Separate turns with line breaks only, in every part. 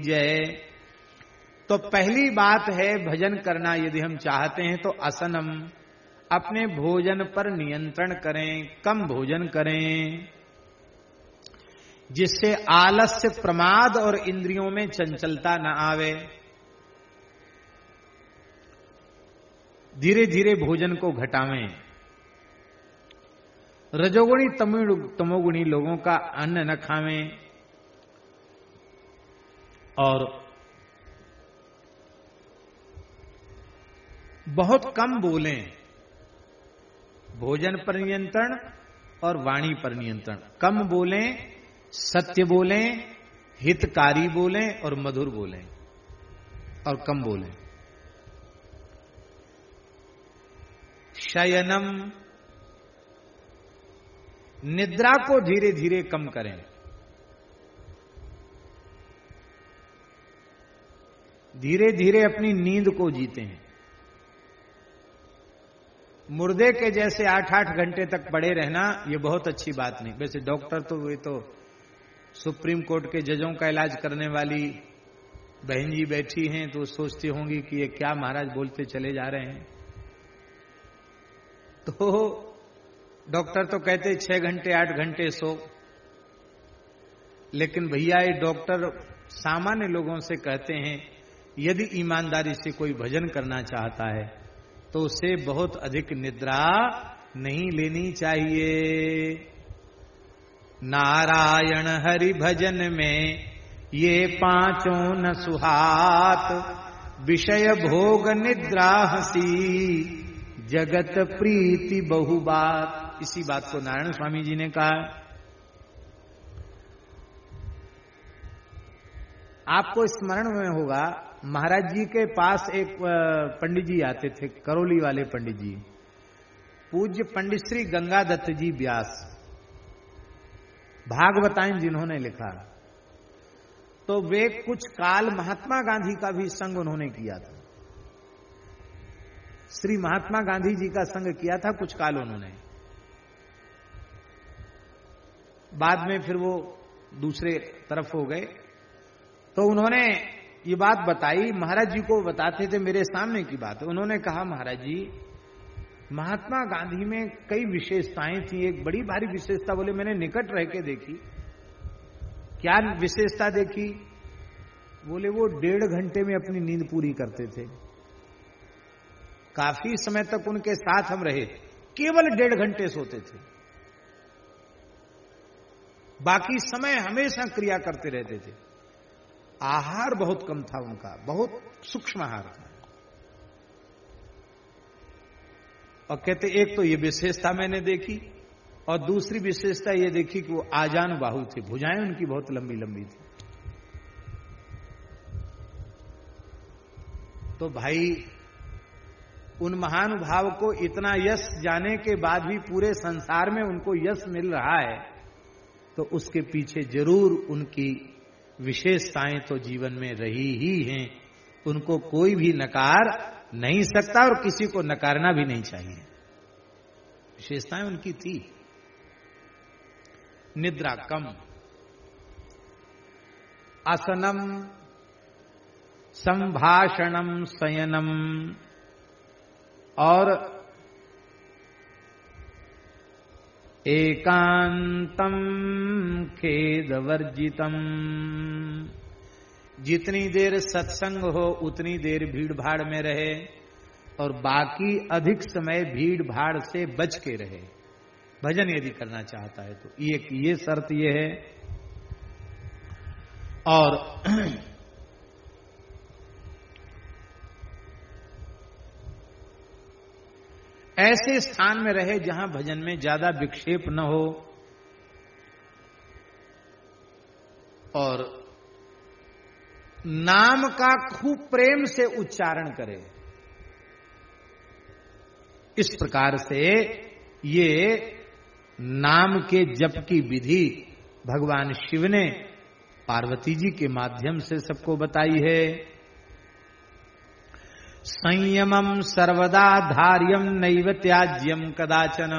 जय। तो पहली बात है भजन करना यदि हम चाहते हैं तो असनम, अपने भोजन पर नियंत्रण करें, कम भोजन करें, जिससे आलस्य, प्रमाद और इंद्रियों में चंचलता न आवे। धीरे धीरे भोजन को घटावें। रजोगुणी तमोगुणी लोगों का अन्न न खावें और बहुत कम बोलें। भोजन पर नियंत्रण और वाणी पर नियंत्रण। कम बोलें, सत्य बोलें, हितकारी बोलें और मधुर बोलें और कम बोलें। शयनम, निद्रा को धीरे धीरे कम करें। धीरे धीरे अपनी नींद को जीते हैं। मुर्दे के जैसे 8-8 घंटे तक पड़े रहना ये बहुत अच्छी बात नहीं। वैसे डॉक्टर तो वे तो सुप्रीम कोर्ट के जजों का इलाज करने वाली बहन जी बैठी हैं तो सोचती होंगी कि ये क्या महाराज बोलते चले जा रहे हैं। तो डॉक्टर तो कहते 6 घंटे 8 घंटे सो, लेकिन भैया ये डॉक्टर सामान्य लोगों से कहते हैं यदि ईमानदारी से कोई भजन करना चाहता है तो उसे बहुत अधिक निद्रा नहीं लेनी चाहिए। नारायण हरि भजन में ये पांचों न सुहात, विषय भोग निद्रा हसी, जगत प्रीति बहुबात। इसी बात को नारायण स्वामी जी ने कहा। आपको स्मरण में होगा महाराज जी के पास एक पंडित जी आते थे, करौली वाले पंडित जी, पूज्य पंडित श्री गंगादत्त जी व्यास, भागवताएं जिन्होंने लिखा। तो वे कुछ काल महात्मा गांधी का भी संग उन्होंने किया था। श्री महात्मा गांधी जी का संग किया था कुछ काल उन्होंने। बाद में फिर वो दूसरे तरफ हो गए। तो उन्होंने ये बात बताई, महाराज जी को बताते थे, मेरे सामने की बात है। उन्होंने कहा महाराज जी महात्मा गांधी में कई विशेषताएं थी, एक बड़ी भारी विशेषता बोले मैंने निकट रह के देखी। क्या विशेषता देखी? बोले वो 1.5 घंटे में अपनी नींद पूरी करते थे। काफी समय तक उनके साथ हम रहे, केवल 1.5 घंटे सोते थे, बाकी समय हमेशा क्रिया करते रहते थे। आहार बहुत कम था उनका, बहुत सूक्ष्म आहार था। और कहते एक तो ये विशेषता मैंने देखी और दूसरी विशेषता ये देखी कि वो आजान बाहु थे, भुजाएं उनकी बहुत लंबी लंबी थी। तो भाई उन महानुभाव को इतना यश जाने के बाद भी पूरे संसार में उनको यश मिल रहा है तो उसके पीछे जरूर उनकी विशेषताएं तो जीवन में रही ही हैं। उनको कोई भी नकार नहीं सकता और किसी को नकारना भी नहीं चाहिए। विशेषताएं उनकी थी। निद्रा कम, आसनम, संभाषणम, शयनम और एकांतम खेदवर्जितम। जितनी देर सत्संग हो उतनी देर भीड़ भाड़ में रहे और बाकी अधिक समय भीड़ भाड़ से बच के रहे, भजन यदि करना चाहता है तो। ये शर्त ये है। और ऐसे स्थान में रहे जहां भजन में ज्यादा विक्षेप न हो और नाम का खूब प्रेम से उच्चारण करे। इस प्रकार से ये नाम के जप की विधि भगवान शिव ने पार्वती जी के माध्यम से सबको बताई है। संयमम सर्वदा धार्यम नैव त्याज्यम कदाचन।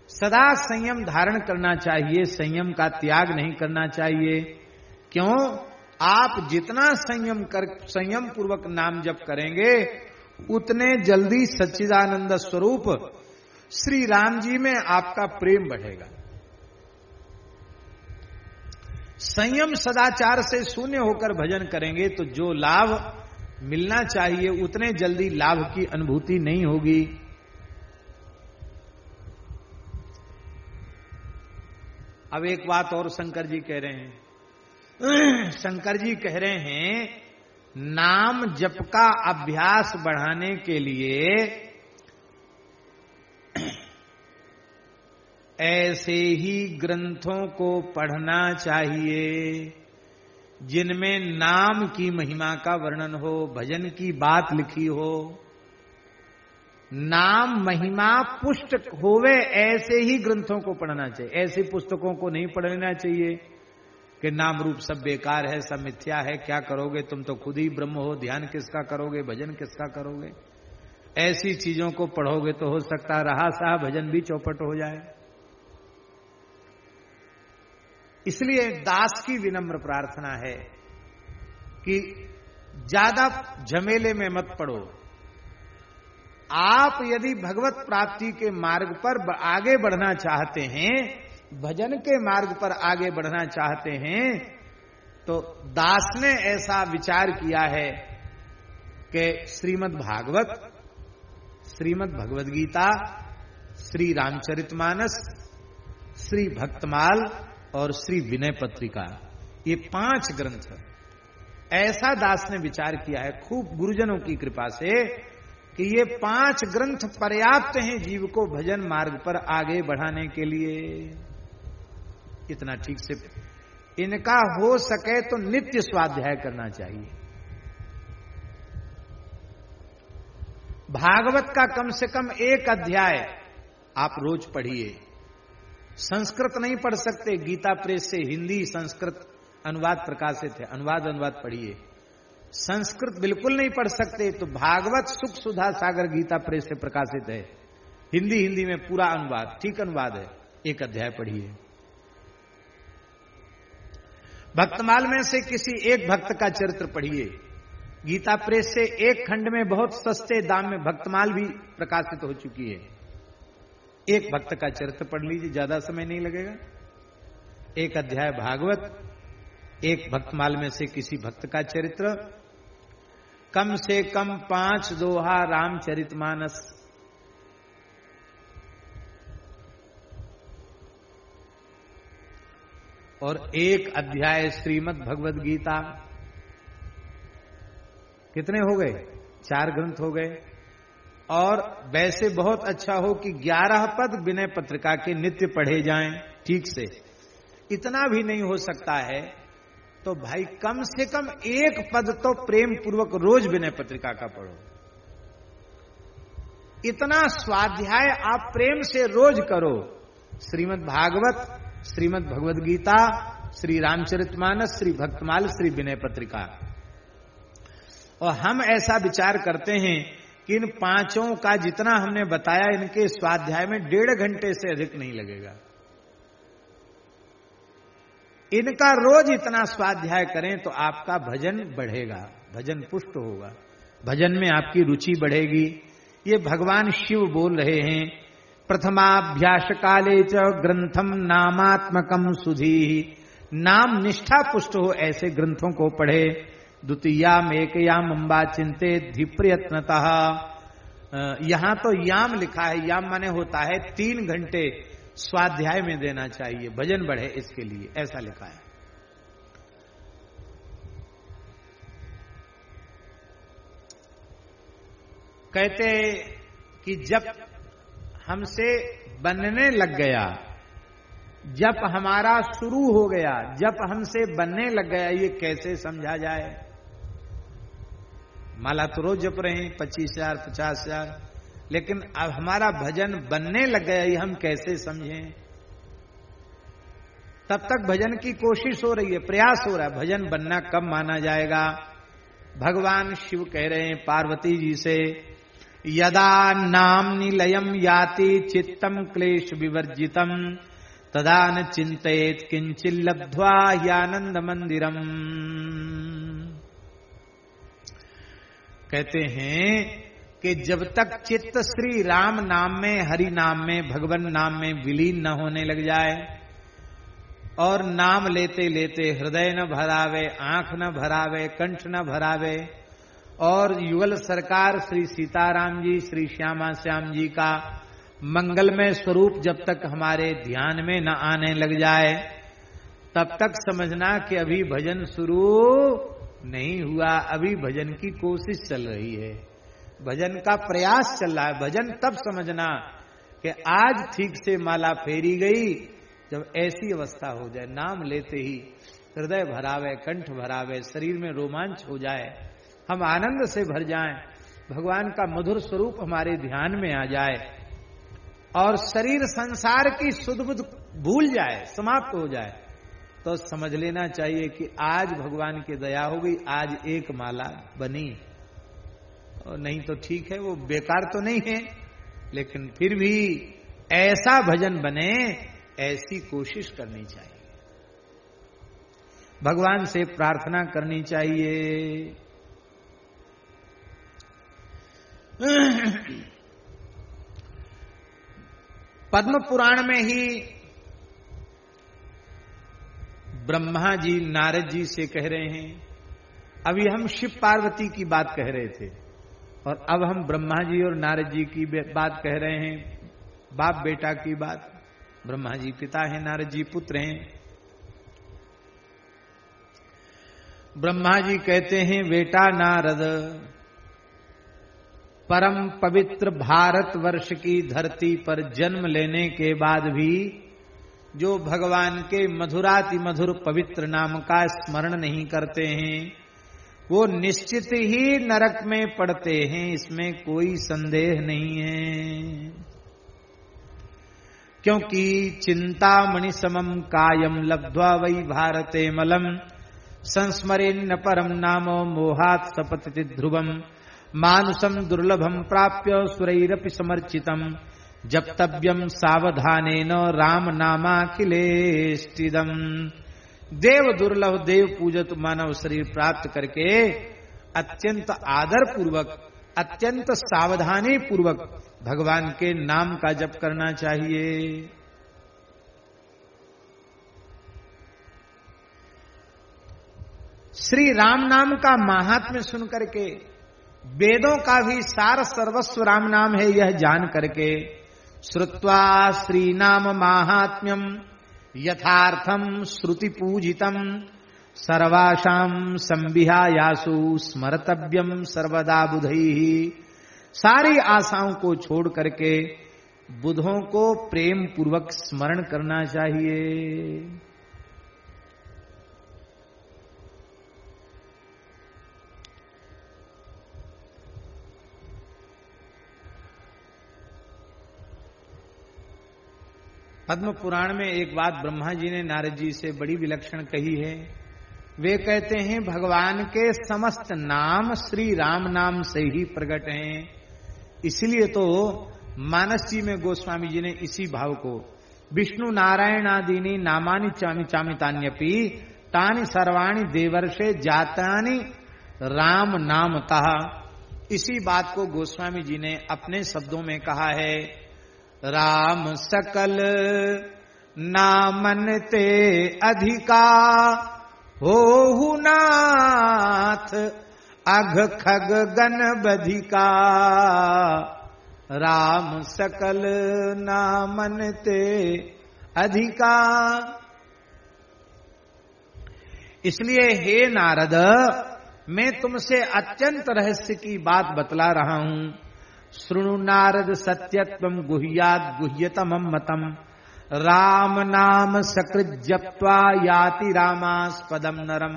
सदा संयम धारण करना चाहिए, संयम का त्याग नहीं करना चाहिए। क्यों? आप जितना संयम पूर्वक नाम जप करेंगे उतने जल्दी सच्चिदानंद स्वरूप श्री राम जी में आपका प्रेम बढ़ेगा। संयम सदाचार से शून्य होकर भजन करेंगे तो जो लाभ मिलना चाहिए उतने जल्दी लाभ की अनुभूति नहीं होगी। अब एक बात और शंकर जी कह रहे हैं। शंकर जी कह रहे हैं नाम जप का अभ्यास बढ़ाने के लिए ऐसे ही ग्रंथों को पढ़ना चाहिए जिनमें नाम की महिमा का वर्णन हो, भजन की बात लिखी हो, नाम महिमा पुष्ट होवे, ऐसे ही ग्रंथों को पढ़ना चाहिए। ऐसी पुस्तकों को नहीं पढ़ना चाहिए कि नाम रूप सब बेकार है, सब मिथ्या है, क्या करोगे तुम तो खुद ही ब्रह्म हो, ध्यान किसका करोगे, भजन किसका करोगे। ऐसी चीजों को पढ़ोगे तो हो सकता रहा सा भजन भी चौपट हो जाए। इसलिए दास की विनम्र प्रार्थना है कि ज्यादा झमेले में मत पड़ो। आप यदि भगवत प्राप्ति के मार्ग पर आगे बढ़ना चाहते हैं, भजन के मार्ग पर आगे बढ़ना चाहते हैं, तो दास ने ऐसा विचार किया है कि श्रीमद् भागवत, श्रीमद् भगवद गीता, श्री रामचरितमानस, श्री भक्तमाल और श्री विनय पत्रिका, ये 5 ग्रंथ ऐसा दास ने विचार किया है खूब गुरुजनों की कृपा से कि ये 5 ग्रंथ पर्याप्त हैं जीव को भजन मार्ग पर आगे बढ़ाने के लिए। इतना ठीक से इनका हो सके तो नित्य स्वाध्याय करना चाहिए। भागवत का कम से कम 1 अध्याय आप रोज पढ़िए। संस्कृत नहीं पढ़ सकते, गीता प्रेस से हिंदी संस्कृत अनुवाद प्रकाशित है, अनुवाद पढ़िए। संस्कृत बिल्कुल नहीं पढ़ सकते तो भागवत सुख सुधा सागर गीता प्रेस से प्रकाशित है, हिंदी में पूरा अनुवाद, ठीक अनुवाद है, 1 अध्याय पढ़िए। भक्तमाल में से किसी एक भक्त का चरित्र पढ़िए। गीता प्रेस से 1 खंड में बहुत सस्ते दाम में भक्तमाल भी प्रकाशित हो चुकी है। 1 भक्त का चरित्र पढ़ लीजिए, ज्यादा समय नहीं लगेगा। 1 अध्याय भागवत, 1 भक्तमाल में से किसी भक्त का चरित्र, कम से कम 5 दोहा रामचरितमानस, और 1 अध्याय श्रीमद् भगवद गीता। कितने हो गए? 4 ग्रंथ हो गए। और वैसे बहुत अच्छा हो कि 11 पद विनय पत्रिका के नित्य पढ़े जाएं ठीक से। इतना भी नहीं हो सकता है तो भाई कम से कम 1 पद तो प्रेम पूर्वक रोज विनय पत्रिका का पढ़ो। इतना स्वाध्याय आप प्रेम से रोज करो। श्रीमद् भागवत, श्रीमद् भगवद गीता, श्री रामचरितमानस, श्री भक्तमाल, श्री विनय पत्रिका। और हम ऐसा विचार करते हैं कि इन 5 का जितना हमने बताया इनके स्वाध्याय में 1.5 घंटे से अधिक नहीं लगेगा। इनका रोज इतना स्वाध्याय करें तो आपका भजन बढ़ेगा, भजन पुष्ट होगा, भजन में आपकी रुचि बढ़ेगी। ये भगवान शिव बोल रहे हैं, प्रथमाभ्यास काले च ग्रंथम नामात्मकम सुधी। नाम निष्ठा पुष्ट हो ऐसे ग्रंथों को पढ़े। द्वितीयाम एकयाम अम्बा चिंते धिप्रयत्नतः। यहां तो याम लिखा है, याम माने होता है 3 घंटे स्वाध्याय में देना चाहिए, भजन बढ़े इसके लिए, ऐसा लिखा है। कहते कि जब हमसे बनने लग गया, जब हमारा शुरू हो गया, जब हमसे बनने लग गया, ये कैसे समझा जाए? माला तो रोज जप रहे हैं 25,000 50,000, लेकिन अब हमारा भजन बनने लग गया, ये हम कैसे समझें? तब तक भजन की कोशिश हो रही है, प्रयास हो रहा है, भजन बनना कब माना जाएगा? भगवान शिव कह रहे हैं पार्वती जी से, यदा नाम निलयम याति चित्तम क्लेश विवर्जितम तदा न चिंतयेत किंचिल लब्ध्वा ह्यानंद मंदिरम। कहते हैं कि जब तक चित्त श्री राम नाम में, हरि नाम में, भगवान नाम में विलीन न होने लग जाए और नाम लेते लेते हृदय न भरावे, आंख न भरावे, कंठ न भरावे, और युगल सरकार श्री सीताराम जी, श्री श्यामा श्याम जी का मंगलमय स्वरूप जब तक हमारे ध्यान में न आने लग जाए, तब तक समझना कि अभी भजन शुरू नहीं हुआ, अभी भजन की कोशिश चल रही है, भजन का प्रयास चल रहा है। भजन तब समझना कि आज ठीक से माला फेरी गई, जब ऐसी अवस्था हो जाए, नाम लेते ही हृदय भरावे, कंठ भरावे, शरीर में रोमांच हो जाए, हम आनंद से भर जाएं, भगवान का मधुर स्वरूप हमारे ध्यान में आ जाए और शरीर संसार की सुध बुध भूल जाए, समाप्त हो जाए, तो समझ लेना चाहिए कि आज भगवान की दया हो गई, आज एक माला बनी। और नहीं तो ठीक है, वो बेकार तो नहीं है, लेकिन फिर भी ऐसा भजन बने, ऐसी कोशिश करनी चाहिए, भगवान से प्रार्थना करनी चाहिए। पद्म पुराण में ही ब्रह्मा जी नारद जी से कह रहे हैं, अभी हम शिव पार्वती की बात कह रहे थे और अब हम ब्रह्मा जी और नारद जी की बात कह रहे हैं, बाप बेटा की बात। ब्रह्मा जी पिता हैं, नारद जी पुत्र हैं। ब्रह्मा जी कहते हैं, बेटा नारद, परम पवित्र भारतवर्ष की धरती पर जन्म लेने के बाद भी जो भगवान के मधुराति मधुर पवित्र नाम का स्मरण नहीं करते हैं, वो निश्चित ही नरक में पड़ते हैं, इसमें कोई संदेह नहीं है। क्योंकि चिंतामणि समम कायम लब्ध्वा वै भारते मलम संस्मरेन्न परम नामो मोहात् सपतति ध्रुवम मानुषम दुर्लभम प्राप्य सुरैरपि समर्चितम जप्तव्यम सावधानेन राम नामाखिलेष्टिदम। देव दुर्लभ, देव पूजक मानव शरीर प्राप्त करके अत्यंत आदर पूर्वक, अत्यंत सावधानी पूर्वक भगवान के नाम का जप करना चाहिए। श्री राम नाम का महात्म्य सुन करके, वेदों का भी सार सर्वस्व राम नाम है यह जान करके, श्रुत्वा श्री नाम महात्म्यम यथार्थम श्रुति पूजितम सर्वाशाम संविहायासु स्मर्तव्यम सर्वदा बुधैहि। सारी आशाओं को छोड़ करके बुधों को प्रेम पूर्वक स्मरण करना चाहिए। पद्म पुराण में एक बात ब्रह्मा जी ने नारद जी से बड़ी विलक्षण कही है। वे कहते हैं, भगवान के समस्त नाम श्री राम नाम से ही प्रकट हैं। इसलिए तो मानस जी में गोस्वामी जी ने इसी भाव को, विष्णु नारायण आदीनी नामानि चामि चामितान्यपि तानि सर्वाणि देवर्षे जातानि राम नामतः, इसी बात को गोस्वामी जी ने अपने शब्दों में कहा है। राम सकल नामन ते अधिका होहु नाथ अघ खग गण बधिका। राम सकल नामन ते अधिका। इसलिए हे नारद, मैं तुमसे अत्यंत रहस्य की बात बतला रहा हूं। शृणु नारद सत्यत्वम गुह्याद गुह्यतमं मतम राम नाम सकृत जप्त्वा याति रामास्पदम नरम।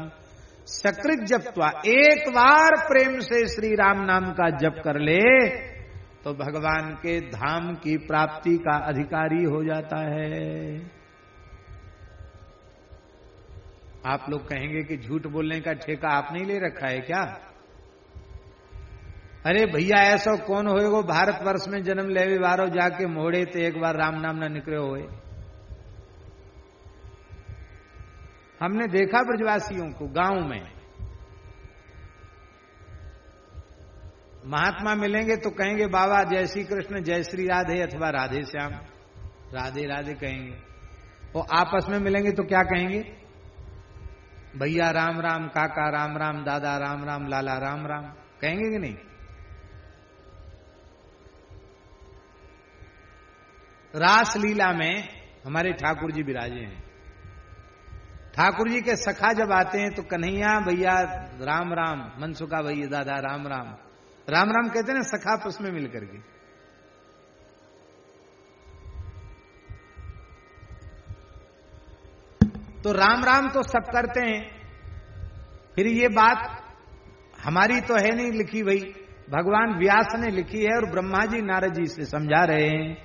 सकृत जप्त्वा, एक बार प्रेम से श्री राम नाम का जप कर ले तो भगवान के धाम की प्राप्ति का अधिकारी हो जाता है। आप लोग कहेंगे कि झूठ बोलने का ठेका आप नहीं ले रखा है क्या? अरे भैया, ऐसा कौन होए वो भारतवर्ष में जन्म ले बारो जाके मोड़े ते एक बार राम नाम ना निकले होए। हमने देखा ब्रजवासियों को गांव में, महात्मा मिलेंगे तो कहेंगे बाबा जय श्री कृष्ण जय श्री राधे अथवा राधे श्याम, राधे राधे कहेंगे। और आपस में मिलेंगे तो क्या कहेंगे? भैया राम राम, काका राम राम, दादा राम राम, लाला राम राम, कहेंगे कि नहीं? रास लीला में हमारे ठाकुर जी विराजे हैं। ठाकुर जी के सखा जब आते हैं तो कन्हैया भैया राम राम, मनसुखा भैया दादा राम राम, राम राम कहते हैं ना सखा आपस में मिलकर के। तो राम राम तो सब करते हैं। फिर ये बात हमारी तो है नहीं लिखी भाई, भगवान व्यास ने लिखी है और ब्रह्मा जी नारद जी से समझा रहे हैं।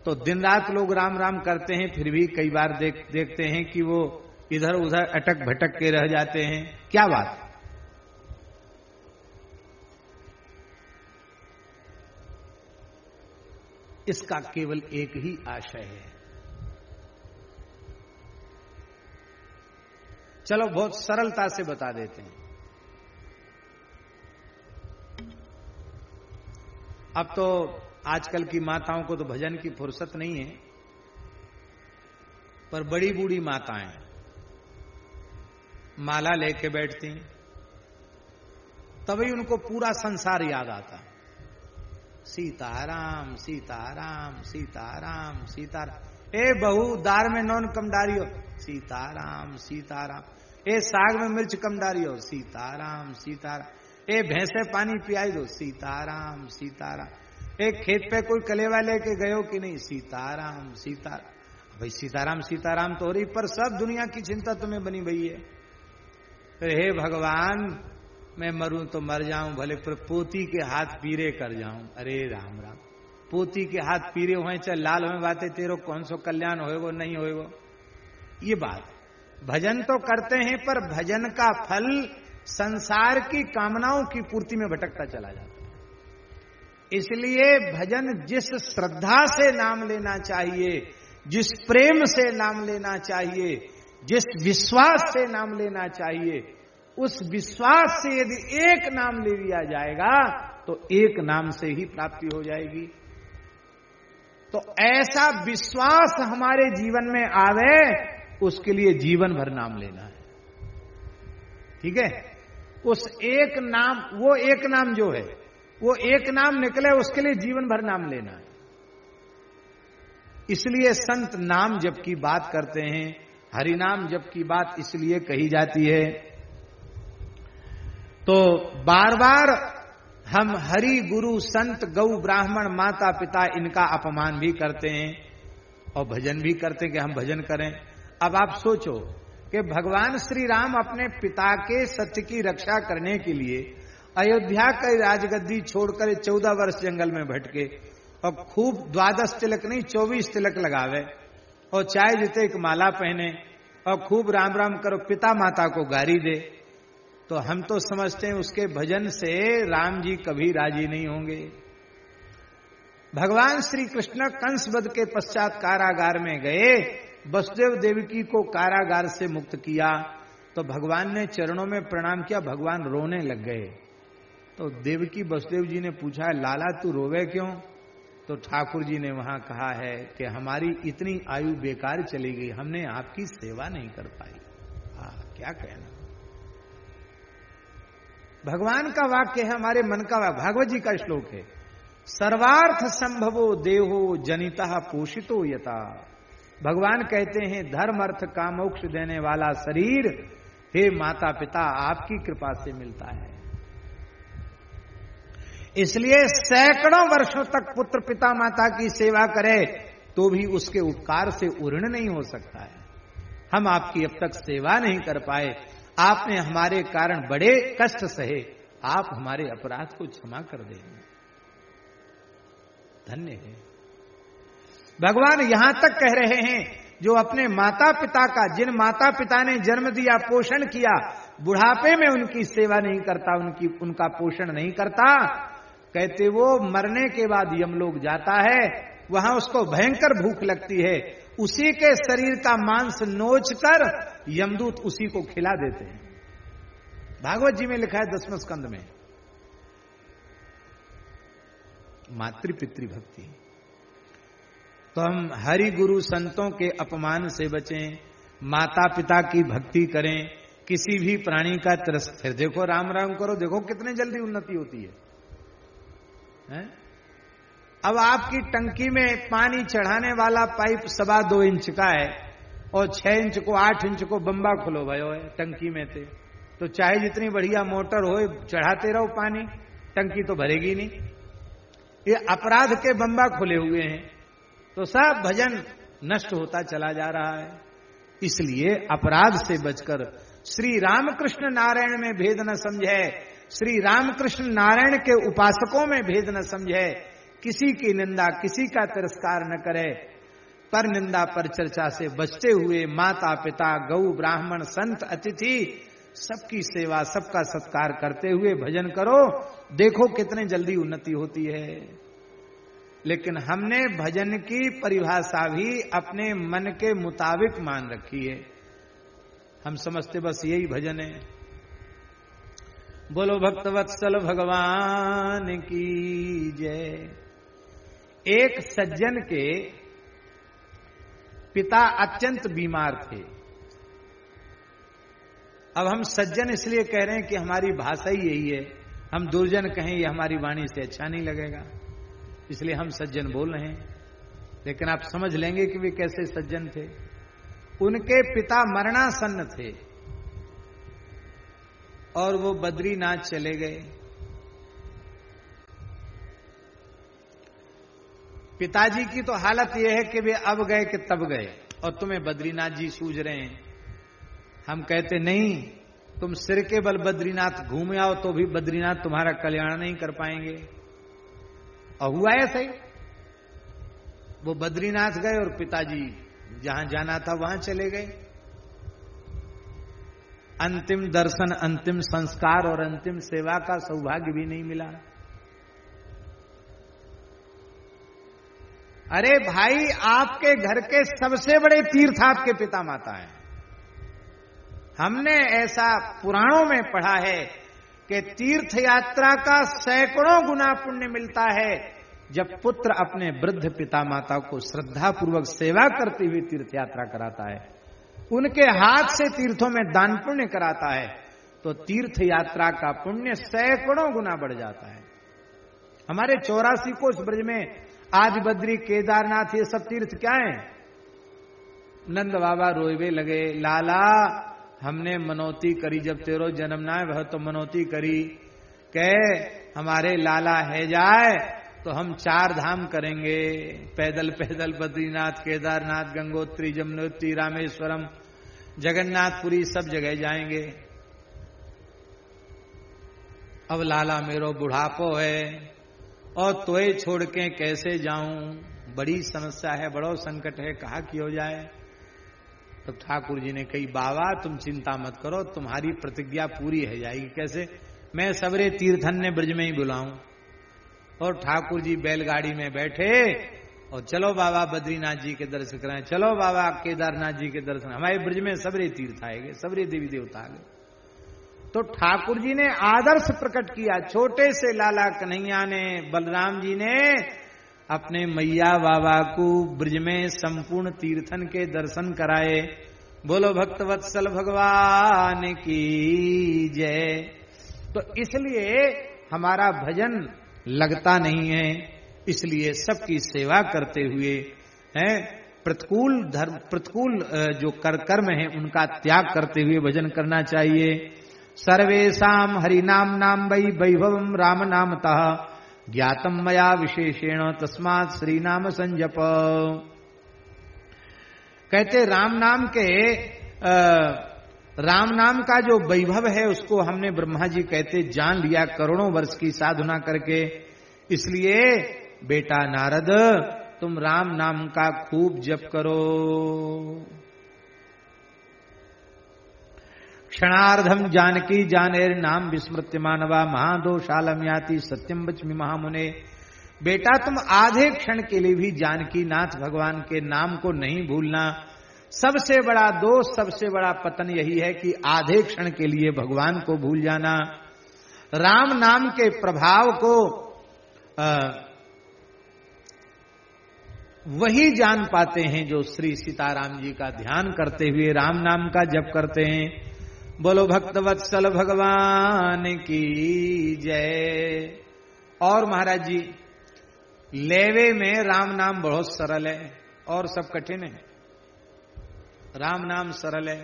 तो दिन रात लोग राम राम करते हैं, फिर भी कई बार देखते हैं कि वो इधर उधर अटक भटक के रह जाते हैं। क्या बात? इसका केवल एक ही आशय है। चलो बहुत सरलता से बता देते हैं। अब तो आजकल की माताओं को तो भजन की फुर्सत नहीं है, पर बड़ी बूढ़ी माताएं माला लेके बैठती, तभी उनको पूरा संसार याद आता। सीताराम सीताराम सीताराम सीताराम, ए बहू दार में नौन कम डारी हो, सीताराम सीताराम, ए साग में मिर्च कम डारी हो, सीताराम सीताराम, ए भैंसे पानी पियाई दो, सीताराम सीताराम, ए खेत पे कोई कलेवा लेके गयो कि नहीं, सीताराम सीताराम। भाई सीताराम सीताराम तो हो रही, पर सब दुनिया की चिंता तुम्हें बनी भई है। फिर हे भगवान मैं मरूं तो मर जाऊं भले, पर पोती के हाथ पीरे कर जाऊं। अरे राम राम, पोती के हाथ पीरे हुए चाहे लाल हुए, बातें तेरो कौन सो कल्याण होएगो नहीं होएगो। ये बात भजन तो करते हैं, पर भजन का फल संसार की कामनाओं की पूर्ति में भटकता चला जाता है। इसलिए भजन जिस श्रद्धा से नाम लेना चाहिए, जिस प्रेम से नाम लेना चाहिए, जिस विश्वास से नाम लेना चाहिए, उस विश्वास से यदि एक नाम ले लिया जाएगा तो एक नाम से ही प्राप्ति हो जाएगी। तो ऐसा विश्वास हमारे जीवन में आवे, उसके लिए जीवन भर नाम लेना है। ठीक है? उस एक नाम, वो एक नाम जो है, वो एक नाम निकले, उसके लिए जीवन भर नाम लेना है। इसलिए संत नाम जप की बात करते हैं, हरि नाम जप की बात इसलिए कही जाती है। तो बार बार हम हरि गुरु संत गौ ब्राह्मण माता पिता इनका अपमान भी करते हैं और भजन भी करते हैं कि हम भजन करें। अब आप सोचो कि भगवान श्री राम अपने पिता के सत्य की रक्षा करने के लिए अयोध्या की राजगद्दी छोड़कर 14 वर्ष जंगल में भटके और खूब 12 तिलक नहीं 24 तिलक लगावे और चाय जीते एक माला पहने और खूब राम राम करो, पिता माता को गारी दे। तो हम तो समझते हैं उसके भजन से राम जी कभी राजी नहीं होंगे। भगवान श्री कृष्ण कंसवध के पश्चात कारागार में गए, वसुदेव देवकी को कारागार से मुक्त किया तो भगवान ने चरणों में प्रणाम किया, भगवान रोने लग गए। तो देवकी वसुदेव जी ने पूछा लाला तू रोवे क्यों? तो ठाकुर जी ने वहां कहा है कि हमारी इतनी आयु बेकार चली गई, हमने आपकी सेवा नहीं कर पाई। क्या कहना, भगवान का वाक्य है, हमारे मन का वाक्य, भागवत जी का श्लोक है, सर्वार्थ संभवो देहो जनिता पोषितो यथा। भगवान कहते हैं धर्म अर्थ कामोक्ष देने वाला शरीर हे माता पिता आपकी कृपा से मिलता है। इसलिए सैकड़ों वर्षों तक पुत्र पिता माता की सेवा करे तो भी उसके उपकार से उऋण नहीं हो सकता है। हम आपकी अब तक सेवा नहीं कर पाए, आपने हमारे कारण बड़े कष्ट सहे, आप हमारे अपराध को क्षमा कर देंगे। धन्य है। भगवान यहां तक कह रहे हैं जो अपने माता पिता का, जिन माता पिता ने जन्म दिया पोषण किया, बुढ़ापे में उनकी सेवा नहीं करता, उनका पोषण नहीं करता, कहते वो मरने के बाद यमलोक जाता है, वहां उसको भयंकर भूख लगती है उसी के शरीर का मांस नोच कर यमदूत उसी को खिला देते हैं। भागवत जी में लिखा है 10वें स्कंद में। मातृ पितृ भक्ति। तो हम हरि गुरु संतों के अपमान से बचें, माता पिता की भक्ति करें, किसी भी प्राणी का तिरस्कार। फिर देखो राम राम करो, देखो कितने जल्दी उन्नति होती है? अब आपकी टंकी में पानी चढ़ाने वाला पाइप 2.25 इंच का है और 6 इंच को 8 इंच को बम्बा खुलो भयो है टंकी में थे, तो चाहे जितनी बढ़िया मोटर हो चढ़ाते रहो पानी, टंकी तो भरेगी नहीं। ये अपराध के बम्बा खुले हुए हैं तो सब भजन नष्ट होता चला जा रहा है। इसलिए अपराध से बचकर श्री रामकृष्ण नारायण में भेद न समझे, श्री रामकृष्ण नारायण के उपासकों में भेद न समझे, किसी की निंदा किसी का तिरस्कार न करे, पर निंदा पर चर्चा से बचते हुए माता पिता गौ ब्राह्मण संत अतिथि सबकी सेवा सबका सत्कार करते हुए भजन करो, देखो कितने जल्दी उन्नति होती है। लेकिन हमने भजन की परिभाषा भी अपने मन के मुताबिक मान रखी है। हम समझते बस यही भजन है। बोलो भक्तवत्सल भगवान की जय। एक सज्जन के पिता अत्यंत बीमार थे। अब हम सज्जन इसलिए कह रहे हैं कि हमारी भाषा ही यही है, हम दुर्जन कहें ये हमारी वाणी से अच्छा नहीं लगेगा, इसलिए हम सज्जन बोल रहे हैं। लेकिन आप समझ लेंगे कि वे कैसे सज्जन थे। उनके पिता मरणासन्न थे और वो बद्रीनाथ चले गए। पिताजी की तो हालत यह है कि वे अब गए कि तब गए और तुम्हें बद्रीनाथ जी सूझ रहे हैं। हम कहते नहीं, तुम सिर के बल बद्रीनाथ घूम आओ तो भी बद्रीनाथ तुम्हारा कल्याण नहीं कर पाएंगे। और हुआ ऐसा ही, वो बद्रीनाथ गए और पिताजी जहां जाना था वहां चले गए। अंतिम दर्शन, अंतिम संस्कार और अंतिम सेवा का सौभाग्य भी नहीं मिला। अरे भाई, आपके घर के सबसे बड़े तीर्थ आपके पिता माता हैं। हमने ऐसा पुराणों में पढ़ा है कि तीर्थ यात्रा का सैकड़ों गुना पुण्य मिलता है जब पुत्र अपने वृद्ध पिता माता को श्रद्धा पूर्वक सेवा करते हुए तीर्थ यात्रा कराता है, उनके हाथ से तीर्थों में दान पुण्य कराता है, तो तीर्थ यात्रा का पुण्य सैकड़ों गुना बढ़ जाता है। हमारे 84 कोस ब्रज में आदि बद्री केदारनाथ ये सब तीर्थ क्या है? नंद बाबा रोइवे लगे, लाला हमने मनौती करी, जब तेरो जन्म ना है वह तो मनौती करी, कह हमारे लाला है जाए तो हम 4 धाम करेंगे, पैदल पैदल बद्रीनाथ केदारनाथ गंगोत्री जमुनोत्री रामेश्वरम जगन्नाथपुरी सब जगह जाएंगे। अब लाला मेरो बुढ़ापो है और तोय छोड़ के कैसे जाऊं, बड़ी समस्या है, बड़ो संकट है, कहा कि हो जाए। तो ठाकुर जी ने कही, बाबा तुम चिंता मत करो, तुम्हारी प्रतिज्ञा पूरी है जाएगी। कैसे? मैं सबरे तीर्थन्य ब्रज में ही बुलाऊं। और ठाकुर जी बैलगाड़ी में बैठे और चलो बाबा बद्रीनाथ जी के दर्शन कराएं, चलो बाबा केदारनाथ जी के दर्शन। हमारे ब्रज में सबरे तीर्थ आएंगे, सबरे देवी देवता आ गए। तो ठाकुर जी ने आदर्श प्रकट किया। छोटे से लाला कन्हैया ने, बलराम जी ने अपने मैया बाबा को ब्रज में संपूर्ण तीर्थन के दर्शन कराए। बोलो भक्तवत्सल भगवान की जय। तो इसलिए हमारा भजन लगता नहीं है, इसलिए सबकी सेवा करते हुए है, प्रतिकूल धर्म प्रतिकूल जो कर्म है उनका त्याग करते हुए भजन करना चाहिए। सर्वेषाम हरिनाम नाम वै वैभवम राम नामतः ज्ञातम मया विशेषेण तस्मात् श्री नाम संजप। कहते राम नाम का जो वैभव है उसको हमने ब्रह्मा जी कहते जान लिया करोड़ों वर्ष की साधना करके। इसलिए बेटा नारद तुम राम नाम का खूब जप करो। क्षणार्धम जानकी जानेर नाम विस्मृत्य मानवा महादोषालम याति सत्यम वच्मि महामुने। बेटा तुम आधे क्षण के लिए भी जानकी नाथ भगवान के नाम को नहीं भूलना। सबसे बड़ा दोष, सबसे बड़ा पतन यही है कि आधे क्षण के लिए भगवान को भूल जाना। राम नाम के प्रभाव को वही जान पाते हैं जो श्री सीताराम जी का ध्यान करते हुए राम नाम का जप करते हैं। बोलो भक्तवत्सल भगवान की जय। और महाराज जी, लेवे में राम नाम बहुत सरल है और सब कठिन है। राम नाम सरल है।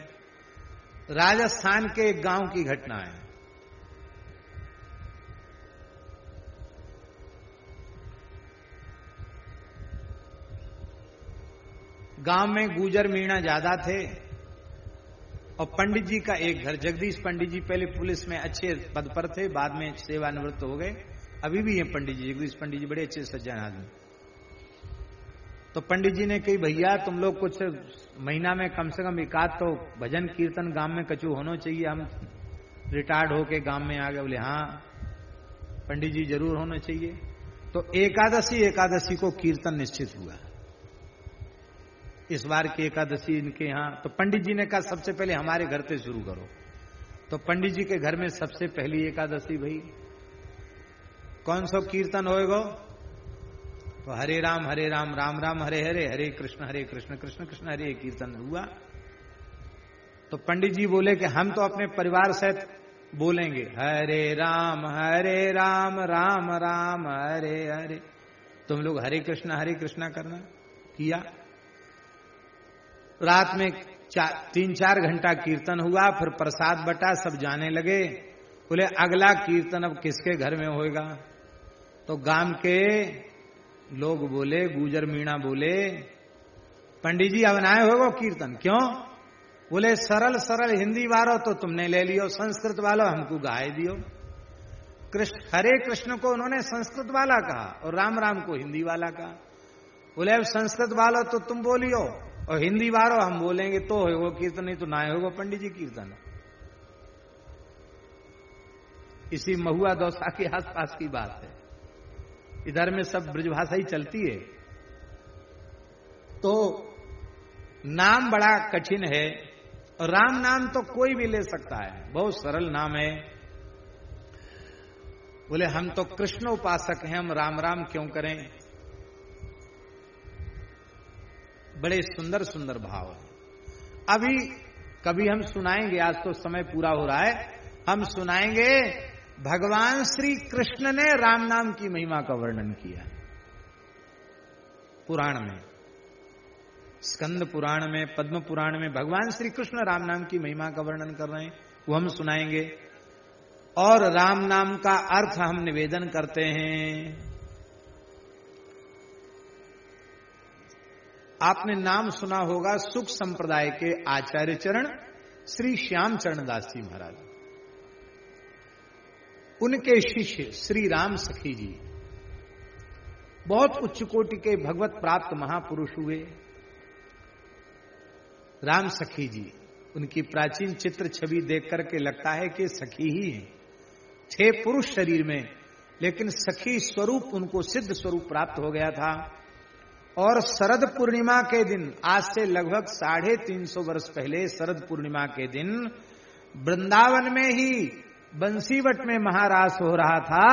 राजस्थान के एक गांव की घटना है। गांव में गुजर मीणा ज्यादा थे और पंडित जी का एक घर, जगदीश पंडित जी पहले पुलिस में अच्छे पद पर थे, बाद में सेवानिवृत्त हो गए। अभी भी ये पंडित जी, जगदीश पंडित जी बड़े अच्छे सज्जन आदमी। तो पंडित जी ने कही, भैया तुम लोग कुछ महीना में कम से कम एकाध तो भजन कीर्तन गांव में कचू होना चाहिए। हम रिटायर्ड होके गांव में आ गए। बोले हाँ पंडित जी जरूर होना चाहिए। तो एकादशी को कीर्तन निश्चित हुआ। इस बार की एकादशी इनके यहां। तो पंडित जी ने कहा सबसे पहले हमारे घर से शुरू करो। तो पंडित जी के घर में सबसे पहली एकादशी भई। कौन सा कीर्तन होएगा? तो हरे राम राम राम हरे हरे, हरे कृष्ण कृष्ण कृष्ण हरे कीर्तन हुआ। तो पंडित जी बोले कि हम तो अपने परिवार सहित बोलेंगे हरे राम राम राम हरे हरे, तुम लोग हरे कृष्णा करना। किया। रात में 3-4 घंटा कीर्तन हुआ, फिर प्रसाद बटा, सब जाने लगे। बोले अगला कीर्तन अब किसके घर में होएगा? तो गांव के लोग बोले, गुजर मीणा बोले, पंडित जी अब आए होगा कीर्तन। क्यों? बोले सरल सरल हिंदी वालो तो तुमने ले लियो, संस्कृत वालो हमको गाए दियो। हरे कृष्ण को उन्होंने संस्कृत वाला कहा और राम राम को हिंदी वाला कहा। बोले अब संस्कृत वालो तो तुम बोलियो और हिंदी वालो हम बोलेंगे तो होगा कीर्तन, नहीं तो ना होगा पंडित जी कीर्तन। इसी महुआ दौसा के आसपास की बात है। इधर में सब ब्रजभाषा ही चलती है। तो नाम बड़ा कठिन है और राम नाम तो कोई भी ले सकता है, बहुत सरल नाम है। बोले हम तो कृष्ण उपासक हैं, हम राम राम क्यों करें? बड़े सुंदर सुंदर भाव है। अभी कभी हम सुनाएंगे, आज तो समय पूरा हो रहा है, हम सुनाएंगे भगवान श्री कृष्ण ने राम नाम की महिमा का वर्णन किया पुराण में, स्कंद पुराण में, पद्म पुराण में भगवान श्री कृष्ण राम नाम की महिमा का वर्णन कर रहे हैं, वो हम सुनाएंगे। और राम नाम का अर्थ हम निवेदन करते हैं। आपने नाम सुना होगा सुख संप्रदाय के आचार्य चरण श्री श्याम चरण दास जी महाराज, उनके शिष्य श्री राम सखी जी बहुत उच्च कोटि के भगवत प्राप्त महापुरुष हुए। राम सखी जी, उनकी प्राचीन चित्र छवि देख करके लगता है कि सखी ही है, थे पुरुष शरीर में, लेकिन सखी स्वरूप उनको सिद्ध स्वरूप प्राप्त हो गया था। और शरद पूर्णिमा के दिन, आज से लगभग 350 वर्ष पहले शरद पूर्णिमा के दिन वृंदावन में ही बंसीवट में महारास हो रहा था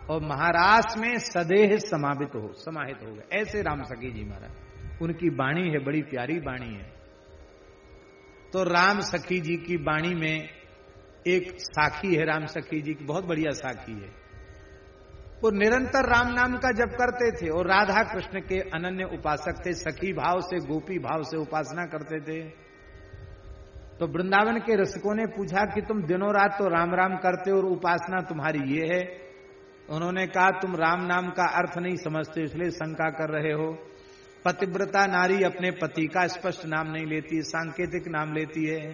और महारास में सदेह समाहित हो गए। ऐसे राम सखी जी महाराज, उनकी वाणी है, बड़ी प्यारी वाणी है। तो राम सखी जी की वाणी में एक साखी है, राम सखी जी की बहुत बढ़िया साखी है। वो निरंतर राम नाम का जप करते थे और राधा कृष्ण के अनन्य उपासक थे, सखी भाव से, गोपी भाव से उपासना करते थे। तो वृंदावन के रसिकों ने पूछा कि तुम दिनों रात तो राम राम करते हो और उपासना तुम्हारी ये है। उन्होंने कहा तुम राम नाम का अर्थ नहीं समझते, इसलिए शंका कर रहे हो। पतिव्रता नारी अपने पति का स्पष्ट नाम नहीं लेती, सांकेतिक नाम लेती है।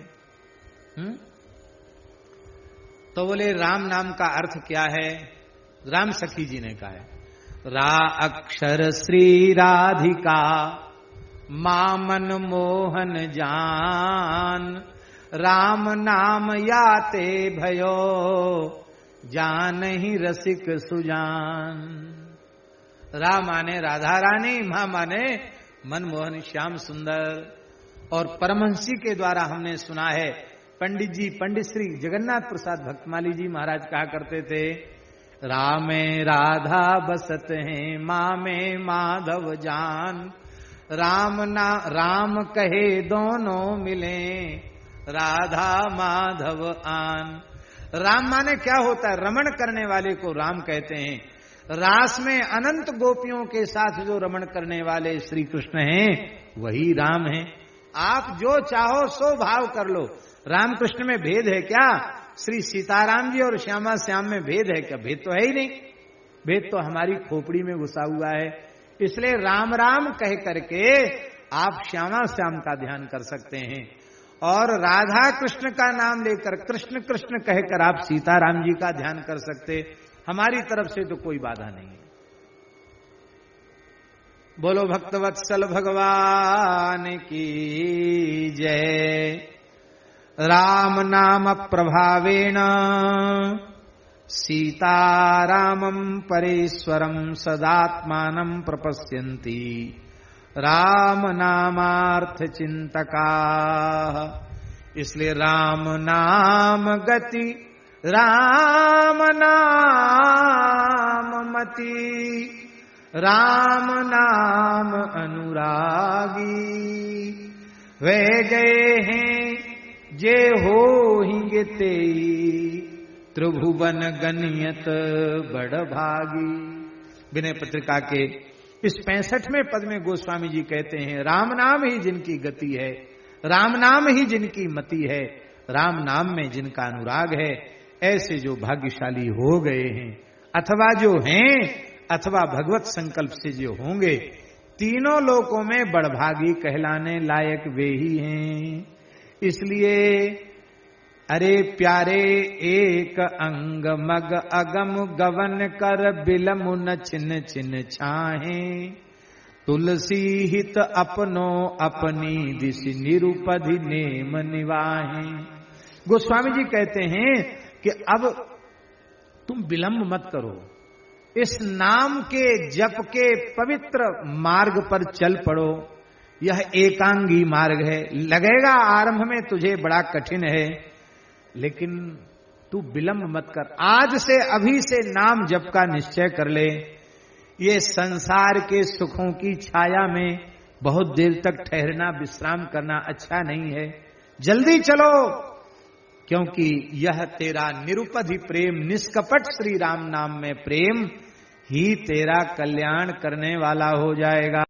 तो बोले राम नाम का अर्थ क्या है? राम सखी जी ने कहा है, रा अक्षर श्री राधिका मामन मोहन जान, राम नाम याते भयो जान ही रसिक सुजान। रा माने राधा रानी, मां माने मनमोहन श्याम सुंदर। और परमहंसी के द्वारा हमने सुना है, पंडित श्री जगन्नाथ प्रसाद भक्तमाली जी महाराज कहा करते थे, रामे राधा बसत हैं, माँ में माधव जान, राम कहे दोनों मिले, राधा माधव आन। राम माने क्या होता है? रमण करने वाले को राम कहते हैं। रास में अनंत गोपियों के साथ जो रमण करने वाले श्री कृष्ण हैं वही राम हैं। आप जो चाहो सो भाव कर लो। राम कृष्ण में भेद है क्या? श्री सीताराम जी और श्यामा श्याम में भेद है क्या? भेद तो है ही नहीं। भेद तो हमारी खोपड़ी में घुसा हुआ है। इसलिए राम राम कह करके आप श्यामा श्याम का ध्यान कर सकते हैं, और राधा कृष्ण का नाम लेकर कृष्ण कृष्ण कहकर आप सीताराम जी का ध्यान कर सकते। हमारी तरफ से तो कोई बाधा नहीं है। बोलो भक्तवत्सल भगवान की जय। राम नाम प्रभावेण सीतारामं परेश्वरं सदात्मानं प्रपश्यन्ति राम नामार्थ चिंतका। इसलिए राम नाम गति, राम नाम मति, राम नाम अनुरागी। वे गए हैं जे हो हिंगे तेई, त्रिभुवन गनियत बड़ भागी। विनय पत्रिका के इस 65वें पद में गोस्वामी जी कहते हैं, राम नाम ही जिनकी गति है, राम नाम ही जिनकी मति है, राम नाम में जिनका अनुराग है, ऐसे जो भाग्यशाली हो गए हैं, अथवा जो हैं, अथवा भगवत संकल्प से जो होंगे, तीनों लोकों में बड़भागी कहलाने लायक वे ही हैं। इसलिए अरे प्यारे एक अंग मग अगम गवन कर बिलमु न छिन छिन छाहे, तुलसी हित अपनो अपनी दिश निरुपधि नेम निवाहे। गोस्वामी जी कहते हैं कि अब तुम विलंब मत करो, इस नाम के जप के पवित्र मार्ग पर चल पड़ो। यह एकांगी मार्ग है। लगेगा आरंभ में तुझे बड़ा कठिन है, लेकिन तू विलंब मत कर। आज से अभी से नाम जप का निश्चय कर ले। ये संसार के सुखों की छाया में बहुत देर तक ठहरना, विश्राम करना अच्छा नहीं है। जल्दी चलो, क्योंकि यह तेरा निरुपधि प्रेम, निष्कपट श्री राम नाम में प्रेम ही तेरा कल्याण करने वाला हो जाएगा।